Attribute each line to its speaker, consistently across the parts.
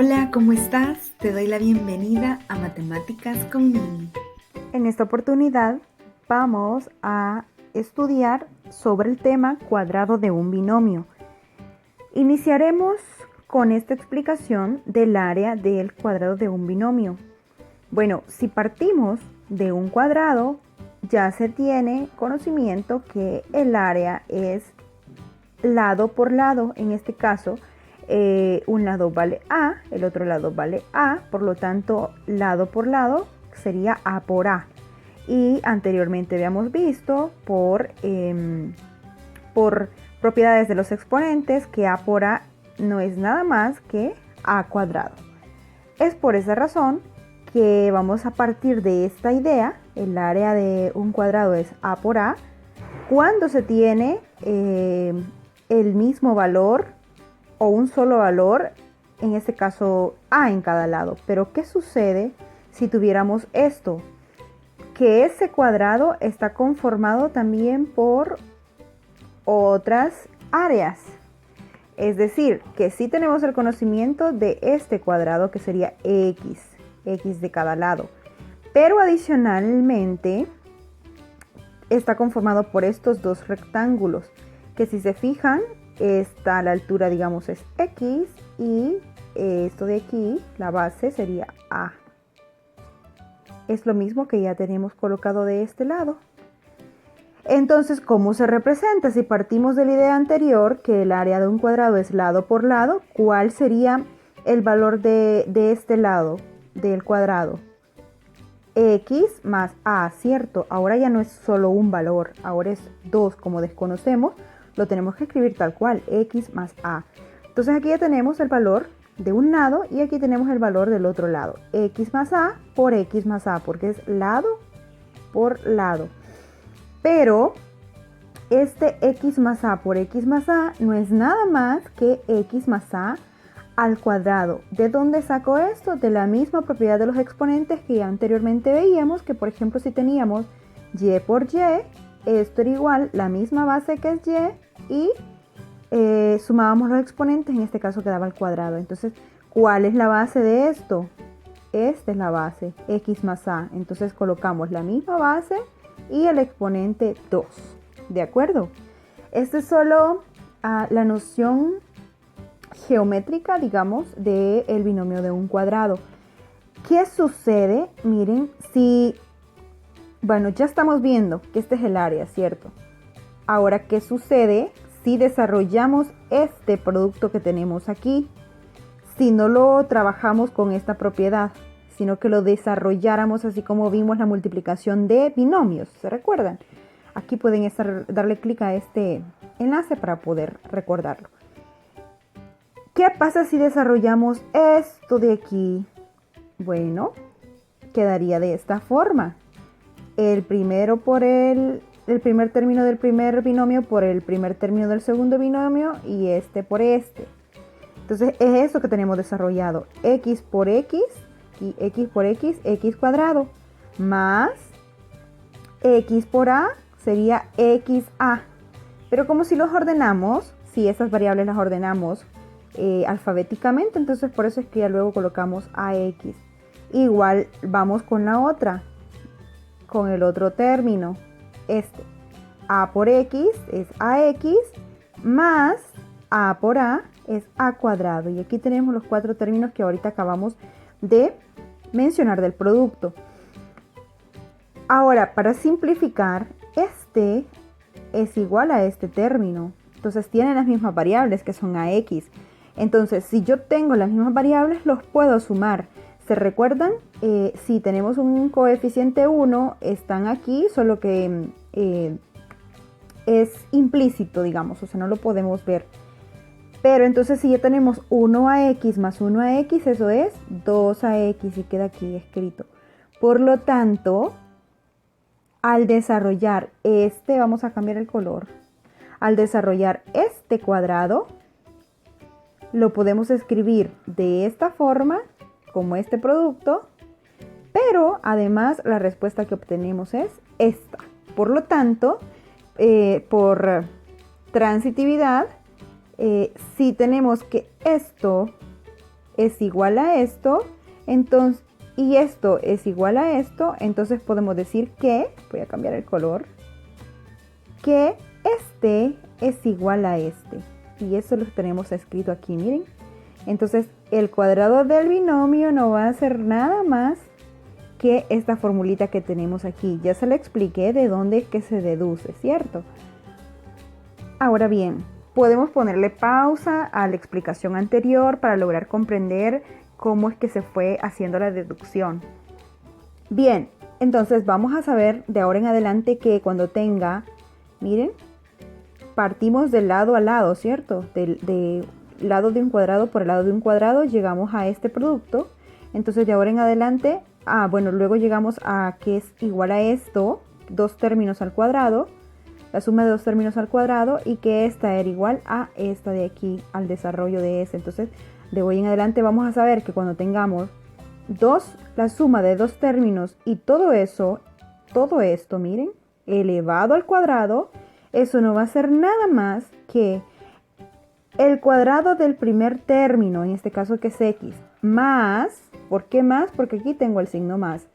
Speaker 1: Hola, ¿cómo estás? Te doy la bienvenida a Matemáticas con Mini.
Speaker 2: En esta oportunidad vamos a estudiar sobre el tema cuadrado de un binomio. Iniciaremos con esta explicación del área del cuadrado de un binomio. Bueno, si partimos de un cuadrado, ya se tiene conocimiento que el área es lado por lado. En este caso, un lado vale A, el otro lado vale A, por lo tanto, lado por lado sería A por A. Y anteriormente habíamos visto por propiedades de los exponentes que A por A no es nada más que A cuadrado. Es por esa razón que vamos a partir de esta idea. El área de un cuadrado es A por A cuando se tiene el mismo valor o un solo valor, en este caso A en cada lado. Pero ¿qué sucede si tuviéramos esto? Que ese cuadrado está conformado también por otras áreas. Es decir, que sí tenemos el conocimiento de este cuadrado que sería x de cada lado. Pero adicionalmente está conformado por estos dos rectángulos, que si se fijan, la altura, digamos, es x y esto de aquí, la base sería a. Es lo mismo que ya tenemos colocado de este lado. Entonces, ¿cómo se representa? Si partimos de la idea anterior, que el área de un cuadrado es lado por lado, ¿cuál sería el valor de este lado del cuadrado? X más a, ¿cierto? Ahora ya no es solo un valor, ahora es 2, como desconocemos, lo tenemos que escribir tal cual, x más a. Entonces aquí ya tenemos el valor de un lado y aquí tenemos el valor del otro lado, x más a por x más a, porque es lado por lado. Pero este x más a por x más a no es nada más que x más a al cuadrado. ¿De dónde saco esto? De la misma propiedad de los exponentes que ya anteriormente veíamos, que por ejemplo si teníamos y por y, esto era igual, la misma base que es y sumábamos los exponentes, en este caso quedaba el cuadrado. Entonces, ¿cuál es la base de esto? Esta es la base, x más a. Entonces colocamos la misma base y el exponente 2. ¿De acuerdo? Esta es solo la noción geométrica, digamos, del binomio de un cuadrado. ¿Qué sucede? Miren, bueno, ya estamos viendo que este es el área, ¿cierto? Ahora, ¿qué sucede si desarrollamos este producto que tenemos aquí? Si no lo trabajamos con esta propiedad, sino que lo desarrolláramos así como vimos la multiplicación de binomios, ¿se recuerdan? Aquí pueden darle clic a este enlace para poder recordarlo. ¿Qué pasa si desarrollamos esto de aquí? Bueno, quedaría de esta forma. El primer término del primer binomio por el primer término del segundo binomio y este por este. Entonces es eso que tenemos desarrollado. X por x y x por x, x cuadrado, más x por a sería xa. Pero como si los ordenamos, si esas variables las ordenamos alfabéticamente, entonces por eso es que ya luego colocamos ax. Igual vamos con la otra, con el otro término, a por x es ax más a por a es a cuadrado. Y aquí tenemos los cuatro términos que ahorita acabamos de mencionar del producto. Ahora, para simplificar, este es igual a este término. Entonces tienen las mismas variables que son ax. Entonces, si yo tengo las mismas variables, los puedo sumar. ¿Se recuerdan? Si tenemos un coeficiente 1, están aquí, solo que es implícito, digamos, o sea, no lo podemos ver. Pero entonces si ya tenemos 1ax más 1ax, eso es 2ax y queda aquí escrito. Por lo tanto, al desarrollar vamos a cambiar el color. Al desarrollar este cuadrado, lo podemos escribir de esta forma, como este producto, pero además la respuesta que obtenemos es esta. Por lo tanto, por transitividad, si tenemos que esto es igual a esto, entonces, y esto es igual a esto, entonces podemos decir que, voy a cambiar el color, que este es igual a este. Y eso lo tenemos escrito aquí, miren. Entonces, el cuadrado del binomio no va a ser nada más que esta formulita que tenemos aquí. Ya se le expliqué de dónde es que se deduce, ¿cierto? Ahora bien, podemos ponerle pausa a la explicación anterior para lograr comprender cómo es que se fue haciendo la deducción. Bien, entonces vamos a saber de ahora en adelante que cuando tenga, miren, partimos de lado a lado, ¿cierto? De lado de un cuadrado por el lado de un cuadrado llegamos a este producto. Entonces de ahora en adelante, luego llegamos a que es igual a esto, 2 términos al cuadrado, la suma de 2 términos al cuadrado, y que esta era igual a esta de aquí, al desarrollo de ese. Entonces de hoy en adelante vamos a saber que cuando tengamos la suma de 2 términos y todo esto, miren, elevado al cuadrado, eso no va a ser nada más que el cuadrado del primer término, en este caso que es x, más, ¿por qué más? Porque aquí tengo el signo más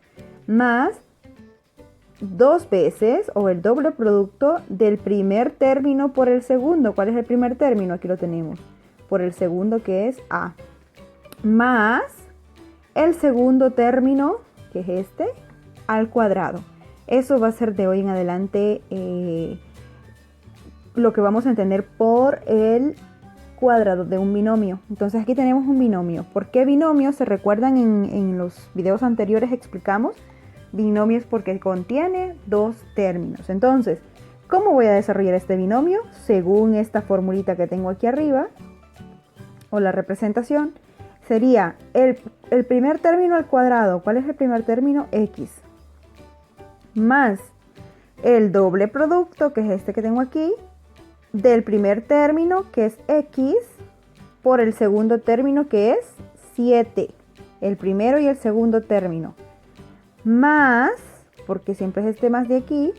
Speaker 2: 2 veces o el doble producto del primer término por el segundo. ¿Cuál es el primer término? Aquí lo tenemos, por el segundo, que es a, más el segundo término, que es este, al cuadrado. Eso va a ser de hoy en adelante lo que vamos a entender por el cuadrado de un binomio. Entonces aquí tenemos un binomio. ¿Por qué binomio? ¿Se recuerdan en los videos anteriores explicamos? Binomio es porque contiene 2 términos. Entonces, ¿cómo voy a desarrollar este binomio? Según esta formulita que tengo aquí arriba, o la representación, sería el primer término al cuadrado. ¿Cuál es el primer término? X. Más el doble producto, que es este que tengo aquí, del primer término, que es x, por el segundo término, que es 7. El primero y el segundo término. Más, porque siempre es este más de aquí,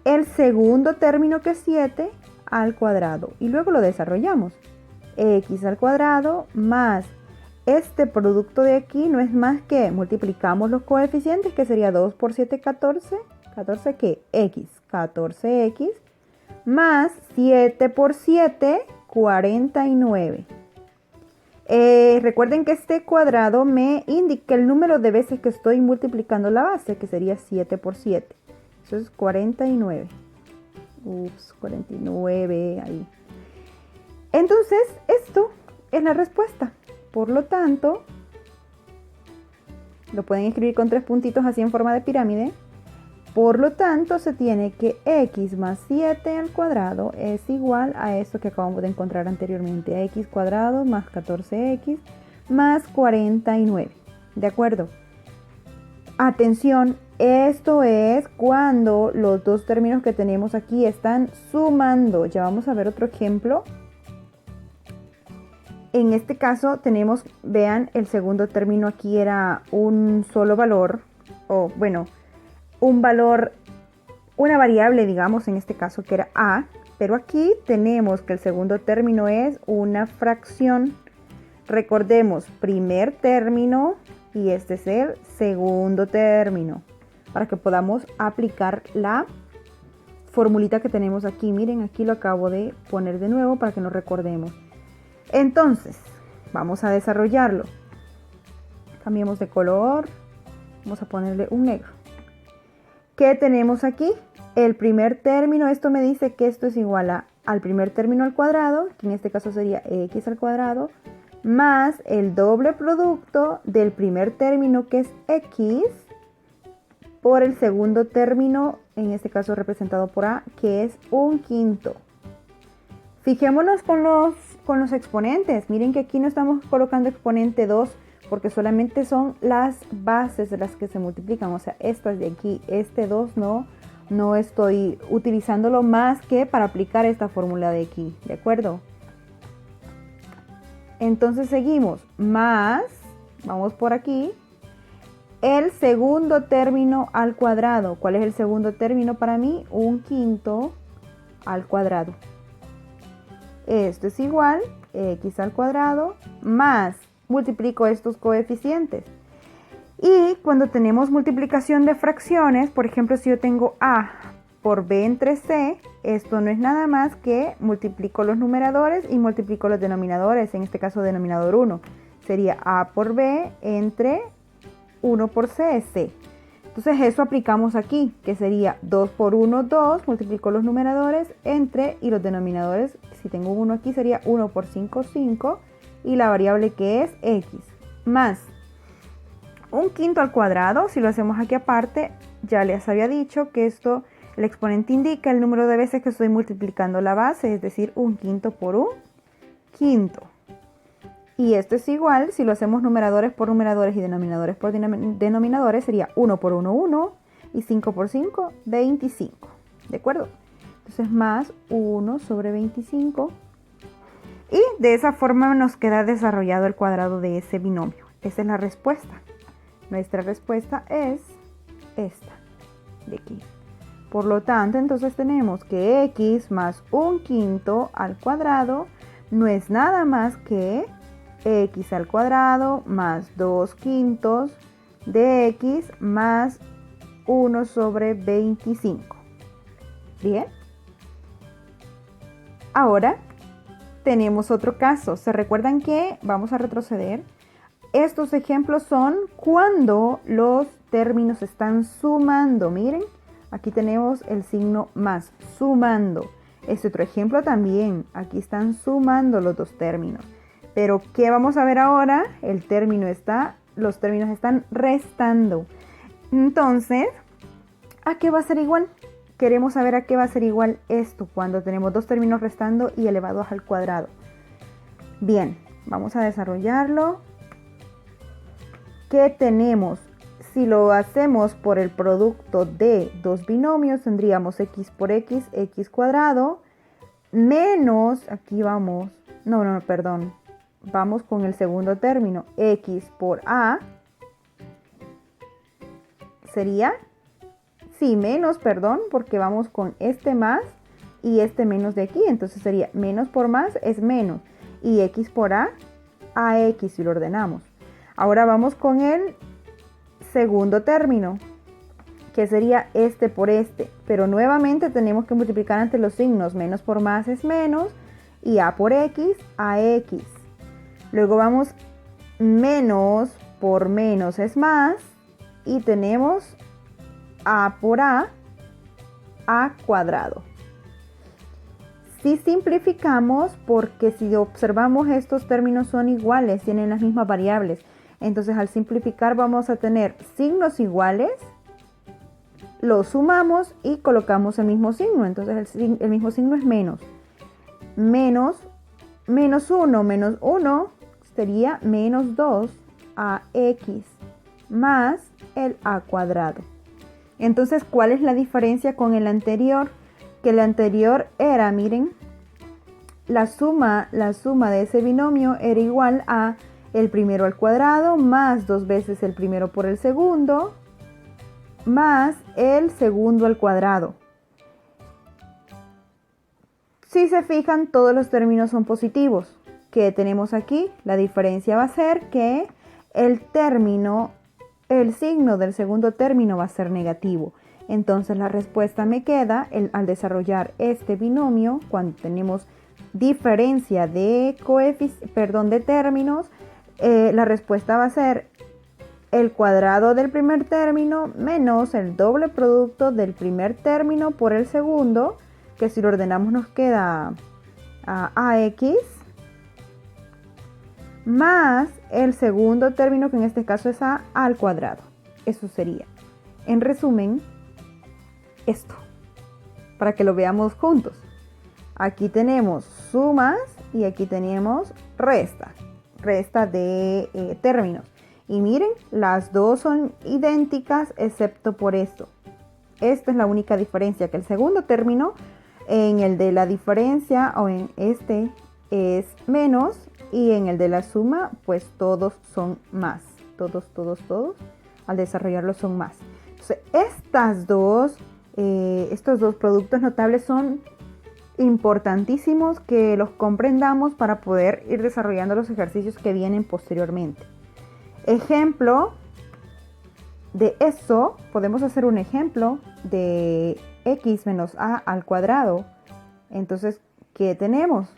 Speaker 2: el segundo término, que es 7, al cuadrado. Y luego lo desarrollamos. X al cuadrado más este producto de aquí no es más que multiplicamos los coeficientes, que sería 2 por 7, 14. ¿14 qué? X. 14x más 7 por 7, 49. Recuerden que este cuadrado me indica el número de veces que estoy multiplicando la base, que sería 7 por 7. Eso es 49. 49 ahí. Entonces, esto es la respuesta. Por lo tanto, lo pueden escribir con 3 puntitos así en forma de pirámide. Por lo tanto, se tiene que x más 7 al cuadrado es igual a esto que acabamos de encontrar anteriormente, a x cuadrado más 14x más 49. ¿De acuerdo? Atención, esto es cuando los 2 términos que tenemos aquí están sumando. Ya vamos a ver otro ejemplo. En este caso tenemos, vean, el segundo término aquí era un solo valor, un valor, una variable, digamos, en este caso que era a, pero aquí tenemos que el segundo término es una fracción. Recordemos, primer término y este es el segundo término, para que podamos aplicar la formulita que tenemos aquí. Miren, aquí lo acabo de poner de nuevo para que nos recordemos. Entonces, vamos a desarrollarlo. Cambiemos de color, vamos a ponerle un negro. ¿Qué tenemos aquí? El primer término, esto me dice que esto es igual al primer término al cuadrado, que en este caso sería x al cuadrado, más el doble producto del primer término, que es x, por el segundo término, en este caso representado por a, que es un quinto. Fijémonos con los exponentes. Miren que aquí no estamos colocando exponente 2, porque solamente son las bases de las que se multiplican, o sea, estas de aquí, este 2 no estoy utilizándolo más que para aplicar esta fórmula de aquí, ¿de acuerdo? Entonces seguimos, más, vamos por aquí, el segundo término al cuadrado. ¿Cuál es el segundo término para mí? Un quinto al cuadrado. Esto es igual, x al cuadrado, más multiplico estos coeficientes. Y cuando tenemos multiplicación de fracciones, por ejemplo, si yo tengo A por B entre C, esto no es nada más que multiplico los numeradores y multiplico los denominadores, en este caso denominador 1. Sería A por B entre 1 por C es C. Entonces eso aplicamos aquí, que sería 2 por 1, 2, multiplico los numeradores entre, y los denominadores, si tengo 1 aquí sería 1 por 5, 5, y la variable que es X, más un quinto al cuadrado. Si lo hacemos aquí aparte, ya les había dicho que esto, el exponente indica el número de veces que estoy multiplicando la base, es decir, un quinto por un quinto. Y esto es igual, si lo hacemos numeradores por numeradores y denominadores por denominadores, sería 1 por 1, 1, y 5 por 5, 25. ¿De acuerdo? Entonces más 1 sobre 25. Y de esa forma nos queda desarrollado el cuadrado de ese binomio. Esa es la respuesta. Nuestra respuesta es esta, de aquí. Por lo tanto, entonces tenemos que x más un quinto al cuadrado no es nada más que x al cuadrado más 2 quintos de x más 1 sobre 25. Bien. Ahora tenemos otro caso. ¿Se recuerdan que vamos a retroceder? Estos ejemplos son cuando los términos están sumando. Miren, aquí tenemos el signo más, sumando. Este otro ejemplo también, aquí están sumando los dos términos. Pero ¿qué vamos a ver ahora? Los términos están restando. Entonces, ¿a qué va a ser igual? Queremos saber a qué va a ser igual esto cuando tenemos dos términos restando y elevados al cuadrado. Bien, vamos a desarrollarlo. ¿Qué tenemos? Si lo hacemos por el producto de dos binomios, tendríamos x por x, x cuadrado, menos, aquí vamos, perdón, vamos con el segundo término, x por a, sería, menos, perdón, porque vamos con este más y este menos de aquí, entonces sería menos por más es menos, y x por a x si lo ordenamos. Ahora vamos con el segundo término, que sería este por este, pero nuevamente tenemos que multiplicar ante los signos, menos por más es menos, y a por x, a x. Luego vamos menos por menos es más, y tenemos a por a cuadrado. Si simplificamos, porque si observamos estos términos son iguales, tienen las mismas variables, entonces al simplificar vamos a tener signos iguales, los sumamos y colocamos el mismo signo, entonces el mismo signo es menos. Menos 1 menos 1 sería menos 2 a x más el a cuadrado. Entonces, ¿cuál es la diferencia con el anterior? Que el anterior era, miren, la suma de ese binomio era igual a el primero al cuadrado más 2 veces el primero por el segundo más el segundo al cuadrado. Si se fijan, todos los términos son positivos. ¿Qué tenemos aquí? La diferencia va a ser que el signo del segundo término va a ser negativo. Entonces la respuesta me queda, al desarrollar este binomio, cuando tenemos diferencia de términos, la respuesta va a ser el cuadrado del primer término menos el doble producto del primer término por el segundo, que si lo ordenamos nos queda ax, más el segundo término, que en este caso es a al cuadrado. Eso sería, en resumen, esto, para que lo veamos juntos. Aquí tenemos sumas y aquí tenemos resta de términos. Y miren, las dos son idénticas excepto por esto. Esta es la única diferencia, que el segundo término en el de la diferencia o en este es menos, y en el de la suma pues todos son más. Todos al desarrollarlo son más. Entonces estos dos productos notables son importantísimos que los comprendamos para poder ir desarrollando los ejercicios que vienen posteriormente. Ejemplo de eso, podemos hacer un ejemplo de x menos a al cuadrado. Entonces, ¿qué tenemos?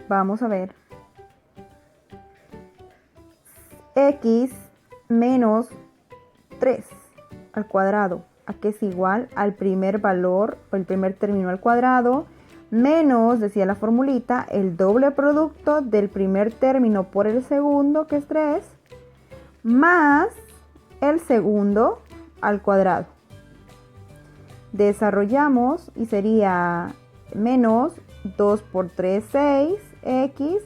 Speaker 2: Vamos a ver. X menos 3 al cuadrado, a que es igual al primer valor o el primer término al cuadrado, menos, decía la formulita, el doble producto del primer término por el segundo, que es 3, más el segundo al cuadrado. Desarrollamos y sería menos 2 por 3, 6, x,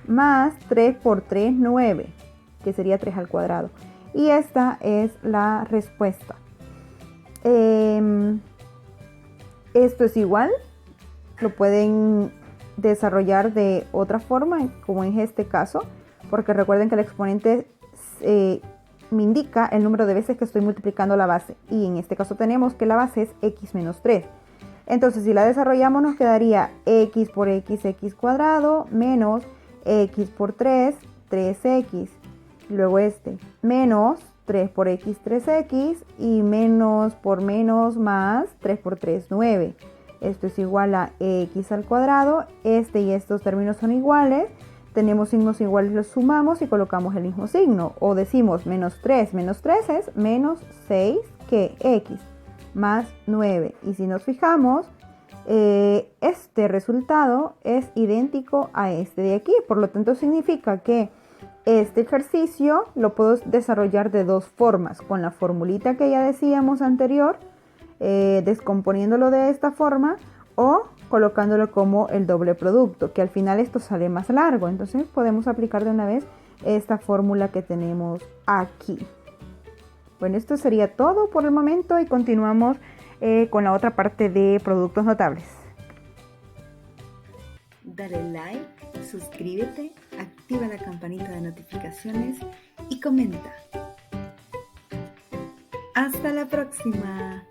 Speaker 2: más 3 por 3, 9, que sería 3 al cuadrado. Y esta es la respuesta. Esto es igual, lo pueden desarrollar de otra forma, como en este caso, porque recuerden que el exponente me indica el número de veces que estoy multiplicando la base, y en este caso tenemos que la base es x menos 3. Entonces, si la desarrollamos, nos quedaría x por x, x cuadrado, menos x por 3, 3x. Luego menos 3 por x, 3x, y menos por menos más 3 por 3, 9. Esto es igual a x al cuadrado. Y estos términos son iguales. Tenemos signos iguales, los sumamos y colocamos el mismo signo. O decimos menos 3 es menos 6 que x, más 9. Y si nos fijamos, este resultado es idéntico a este de aquí. Por lo tanto, significa que este ejercicio lo puedo desarrollar de dos formas, con la formulita que ya decíamos anterior, descomponiéndolo de esta forma, o colocándolo como el doble producto, que al final esto sale más largo. Entonces podemos aplicar de una vez esta fórmula que tenemos aquí. Bueno, esto sería todo por el momento y continuamos con la otra parte de productos notables.
Speaker 1: Dale like, suscríbete, activa la campanita de notificaciones y comenta. ¡Hasta la próxima!